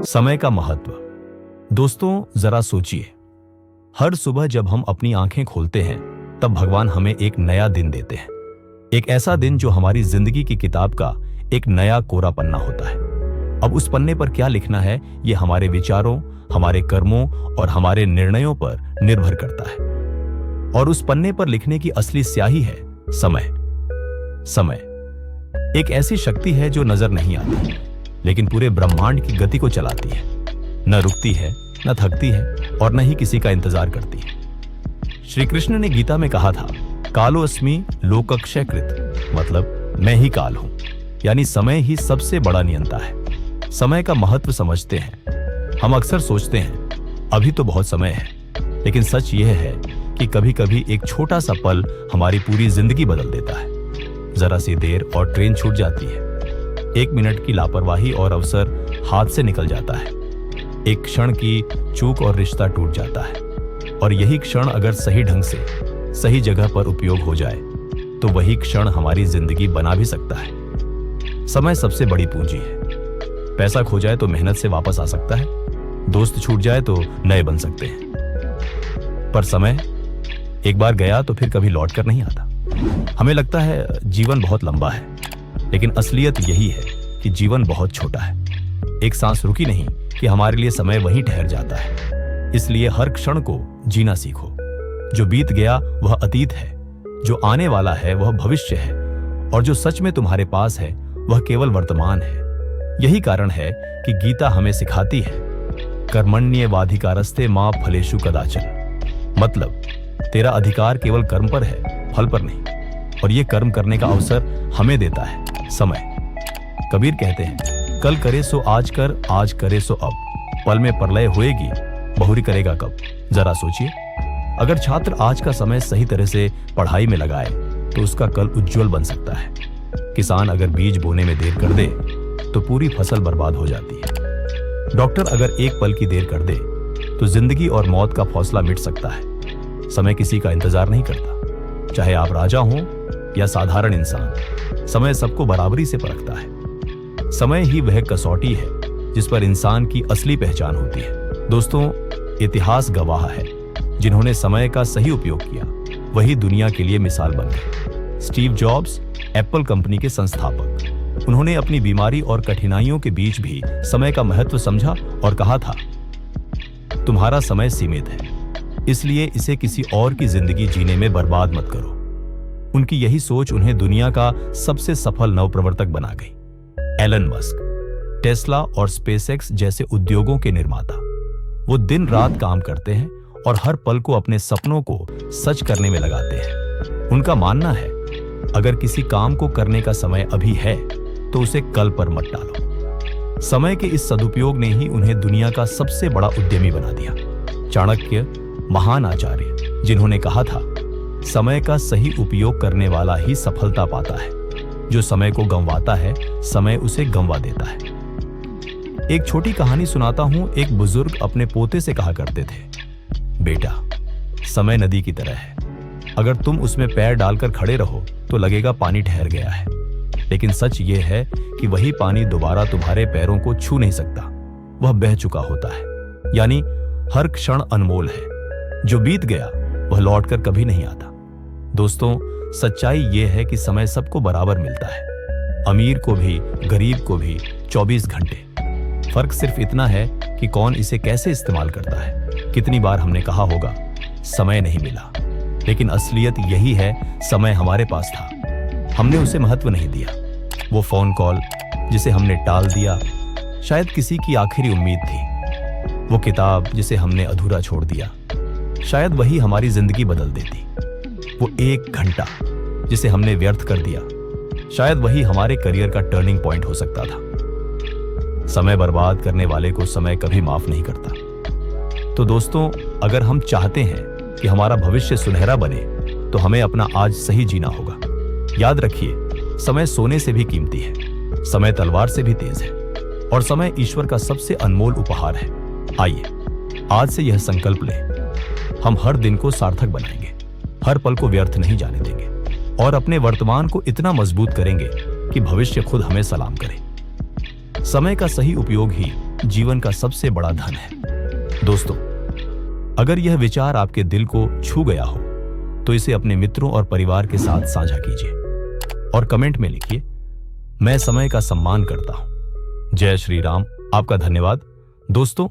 समय का महत्व। दोस्तों जरा सोचिए, हर सुबह जब हम अपनी आंखें खोलते हैं तब भगवान हमें एक नया दिन देते हैं। एक ऐसा दिन जो हमारी जिंदगी की किताब का एक नया कोरा पन्ना होता है। अब उस पन्ने पर क्या लिखना है ये हमारे विचारों, हमारे कर्मों और हमारे निर्णयों पर निर्भर करता है। और उस पन्ने पर लिखने की असली स्याही है समय। समय एक ऐसी शक्ति है जो नजर नहीं आती लेकिन पूरे ब्रह्मांड की गति को चलाती है। न रुकती है, न थकती है और न ही किसी का इंतजार करती है। श्री कृष्ण ने गीता में कहा था, कालो अस्मि लोकक्षय कृत, मतलब मैं ही काल हूं, यानी समय ही सबसे बड़ा नियंता है। समय का महत्व समझते हैं। हम अक्सर सोचते हैं अभी तो बहुत समय है, लेकिन सच यह है कि कभी कभी एक छोटा सा पल हमारी पूरी जिंदगी बदल देता है। जरा सी देर और ट्रेन छूट जाती है। 1 मिनट की लापरवाही और अवसर हाथ से निकल जाता है। एक क्षण की चूक और रिश्ता टूट जाता है। और यही क्षण अगर सही ढंग से सही जगह पर उपयोग हो जाए तो वही क्षण हमारी जिंदगी बना भी सकता है। समय सबसे बड़ी पूंजी है। पैसा खो जाए तो मेहनत से वापस आ सकता है, दोस्त छूट जाए तो नए बन सकते हैं, पर समय एक बार गया तो फिर कभी लौट कर नहीं आता। हमें लगता है जीवन बहुत लंबा है, लेकिन असलियत यही है कि जीवन बहुत छोटा है। एक सांस रुकी नहीं कि हमारे लिए समय वहीं ठहर जाता है। इसलिए हर क्षण को जीना सीखो। जो बीत गया वह अतीत है, जो आने वाला है वह भविष्य है, और जो सच में तुम्हारे पास है वह केवल वर्तमान है। यही कारण है कि गीता हमें सिखाती है, कर्मण्येवाधिकारस्ते मा फलेषु कदाचन, मतलब तेरा अधिकार केवल कर्म पर है, फल पर नहीं। और ये कर्म करने का अवसर हमें देता है समय। कबीर कहते हैं, कल करे सो आज कर, आज करे सो अब, पल में प्रलय होएगी, बहुरी करेगा कब। जरा सोचिए, अगर छात्र आज का समय सही तरह से पढ़ाई में लगाए तो उसका कल उज्जवल बन सकता है। किसान अगर बीज बोने में देर कर दे तो पूरी फसल बर्बाद हो जाती है। डॉक्टर अगर एक पल की देर कर दे तो जिंदगी और मौत का फौसला मिट सकता है। समय किसी का इंतजार नहीं करता, चाहे आप राजा हों या साधारण इंसान। समय सबको बराबरी से परखता है। समय ही वह कसौटी है जिस पर इंसान की असली पहचान होती है। दोस्तों, इतिहास गवाह है, जिन्होंने समय का सही उपयोग किया वही दुनिया के लिए मिसाल बन गए। स्टीव जॉब्स, एप्पल कंपनी के संस्थापक, उन्होंने अपनी बीमारी और कठिनाइयों के बीच भी समय का महत्व समझा और कहा था, तुम्हारा समय सीमित है, इसलिए इसे किसी और की जिंदगी जीने में बर्बाद मत करो। उनकी यही सोच उन्हें दुनिया का सबसे सफल नवप्रवर्तक बना गई। एलन मस्क, टेस्ला और स्पेसएक्स जैसे उद्योगों के निर्माता, वो दिन रात काम करते हैं और हर पल को अपने सपनों को सच करने में लगाते हैं। उनका मानना है, अगर किसी काम को करने का समय अभी है तो उसे कल पर मत डालो। समय के इस सदुपयोग ने ही उन्हें दुनिया का सबसे बड़ा उद्यमी बना दिया। चाणक्य, महान आचार्य, जिन्होंने कहा था, समय का सही उपयोग करने वाला ही सफलता पाता है। जो समय को गंवाता है, समय उसे गंवा देता है। एक छोटी कहानी सुनाता हूं। एक बुजुर्ग अपने पोते से कहा करते थे, बेटा, समय नदी की तरह है, अगर तुम उसमें पैर डालकर खड़े रहो तो लगेगा पानी ठहर गया है, लेकिन सच ये है कि वही पानी दोबारा तुम्हारे पैरों को छू नहीं सकता, वह बह चुका होता है। यानी हर क्षण अनमोल है, जो बीत गया वह लौटकर कभी नहीं आता। दोस्तों, सच्चाई यह है कि समय सबको बराबर मिलता है, अमीर को भी, गरीब को भी, 24 घंटे। फर्क सिर्फ इतना है कि कौन इसे कैसे इस्तेमाल करता है। कितनी बार हमने कहा होगा, समय नहीं मिला, लेकिन असलियत यही है, समय हमारे पास था, हमने उसे महत्व नहीं दिया। वो फोन कॉल जिसे हमने टाल दिया, शायद किसी की आखिरी उम्मीद थी। वो किताब जिसे हमने अधूरा छोड़ दिया, शायद वही हमारी जिंदगी बदल देती। वो 1 घंटा जिसे हमने व्यर्थ कर दिया, शायद वही हमारे करियर का टर्निंग पॉइंट हो सकता था। समय बर्बाद करने वाले को समय कभी माफ नहीं करता। तो दोस्तों, अगर हम चाहते हैं कि हमारा भविष्य सुनहरा बने तो हमें अपना आज सही जीना होगा। याद रखिए, समय सोने से भी कीमती है, समय तलवार से भी तेज है, और समय ईश्वर का सबसे अनमोल उपहार है। आइए आज से यह संकल्प लें, हम हर दिन को सार्थक बनाएंगे, हर पल को व्यर्थ नहीं जाने देंगे, और अपने वर्तमान को इतना मजबूत करेंगे कि भविष्य खुद हमें सलाम करे। समय का सही उपयोग ही जीवन का सबसे बड़ा धन है। दोस्तों, अगर यह विचार आपके दिल को छू गया हो तो इसे अपने मित्रों और परिवार के साथ साझा कीजिए और कमेंट में लिखिए, मैं समय का सम्मान करता हूं। जय श्री राम। आपका धन्यवाद। दोस्तों,